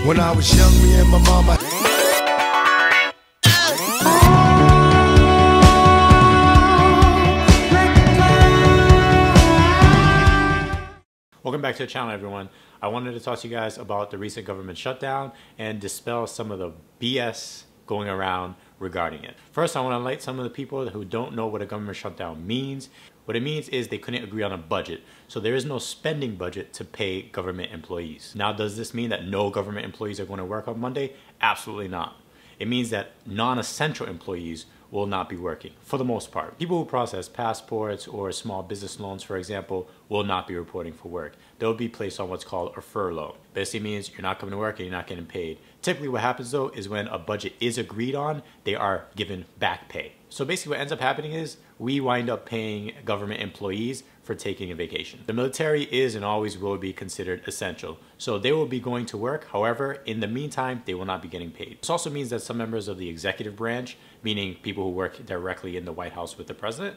When I was young, me and my mama. Welcome back to the channel, everyone. I wanted to talk to you guys about the recent government shutdown and dispel some of the BS going around regarding it. First, I want to enlighten some of the people who don't know what a government shutdown means. What it means is they couldn't agree on a budget. So there is no spending budget to pay government employees. Now, does this mean that no government employees are going to work on Monday? Absolutely not. It means that non-essential employees will not be working for the most part. People who process passports or small business loans, for example, will not be reporting for work. They'll be placed on what's called a furlough. Basically means you're not coming to work and you're not getting paid. Typically what happens though is when a budget is agreed on, they are given back pay. So basically what ends up happening is we wind up paying government employees for taking a vacation. The military is and always will be considered essential. So they will be going to work. However, in the meantime, they will not be getting paid. This also means that some members of the executive branch, meaning people who work directly in the White House with the president,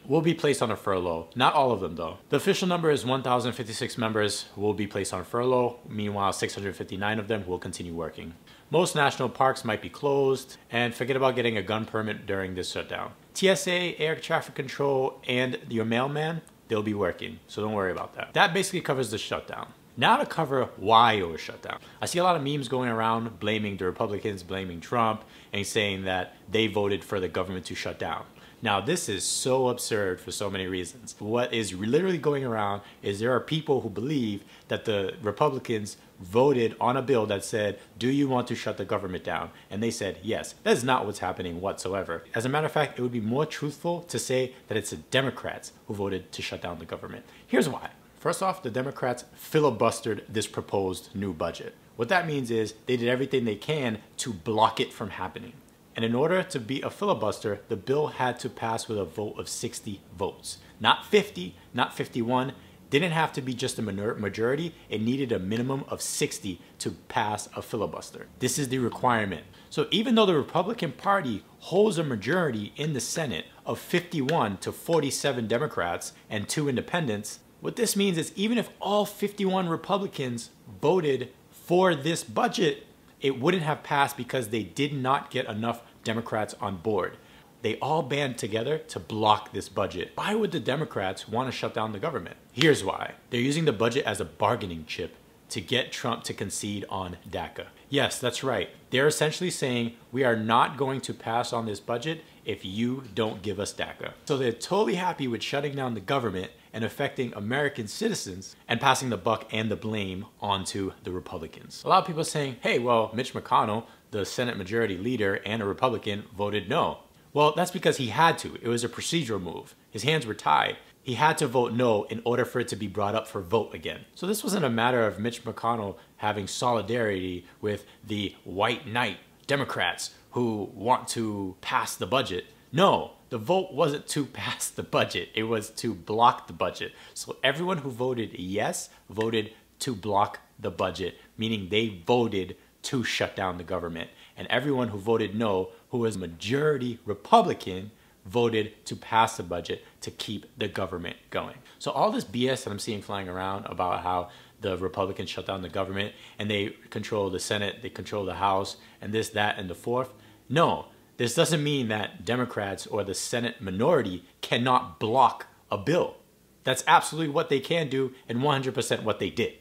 will be placed on a furlough. Not all of them though. The official number is 1,056 members will be placed on furlough. Meanwhile, 659 of them will continue working. Most national parks might be closed, and forget about getting a gun permit during this shutdown. TSA, air traffic control, and your mailman, they'll be working, so don't worry about that. That basically covers the shutdown. Now to cover why it was shut down. I see a lot of memes going around blaming the Republicans, blaming Trump, and saying that they voted for the government to shut down. Now this is so absurd for so many reasons. What is literally going around is there are people who believe that the Republicans voted on a bill that said, do you want to shut the government down? And they said yes. That is not what's happening whatsoever. As a matter of fact, it would be more truthful to say that it's the Democrats who voted to shut down the government. Here's why. First off, the Democrats filibustered this proposed new budget. What that means is they did everything they can to block it from happening. And in order to be a filibuster, the bill had to pass with a vote of 60 votes. Not 50, not 51. Didn't have to be just a majority. It needed a minimum of 60 to pass a filibuster. This is the requirement. So even though the Republican Party holds a majority in the Senate of 51 to 47 Democrats and 2 independents, what this means is even if all 51 Republicans voted for this budget, it wouldn't have passed because they did not get enough Democrats on board. They all band together to block this budget. Why would the Democrats want to shut down the government? Here's why. They're using the budget as a bargaining chip to get Trump to concede on DACA. Yes, that's right. They're essentially saying we are not going to pass on this budget if you don't give us DACA. So they're totally happy with shutting down the government and affecting American citizens and passing the buck and the blame onto the Republicans. A lot of people are saying, hey, well, Mitch McConnell, the Senate Majority Leader and a Republican, voted no. Well, that's because he had to. It was a procedural move. His hands were tied. He had to vote no in order for it to be brought up for vote again. So this wasn't a matter of Mitch McConnell having solidarity with the white knight Democrats who want to pass the budget. No, the vote wasn't to pass the budget. It was to block the budget. So everyone who voted yes voted to block the budget, meaning they voted to shut down the government. And everyone who voted no, who was majority Republican, voted to pass the budget to keep the government going. So all this BS that I'm seeing flying around about how the Republicans shut down the government and they control the Senate, they control the House, and this, that, and the fourth. No, this doesn't mean that Democrats or the Senate minority cannot block a bill. That's absolutely what they can do and 100% what they did.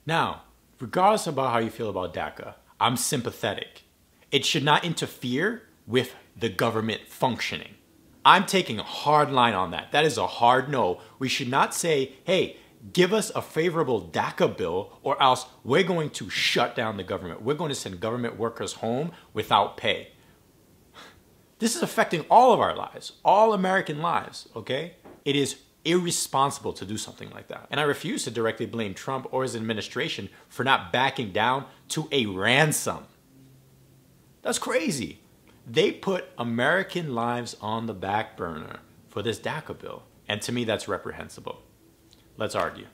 Now, regardless about how you feel about DACA, I'm sympathetic. It should not interfere with the government functioning. I'm taking a hard line on that. That is a hard no. We should not say, hey, give us a favorable DACA bill or else we're going to shut down the government. We're going to send government workers home without pay. This is affecting all of our lives, all American lives, okay? It is irresponsible to do something like that. And I refuse to directly blame Trump or his administration for not backing down to a ransom. That's crazy. They put American lives on the back burner for this DACA bill. And to me, that's reprehensible. Let's argue.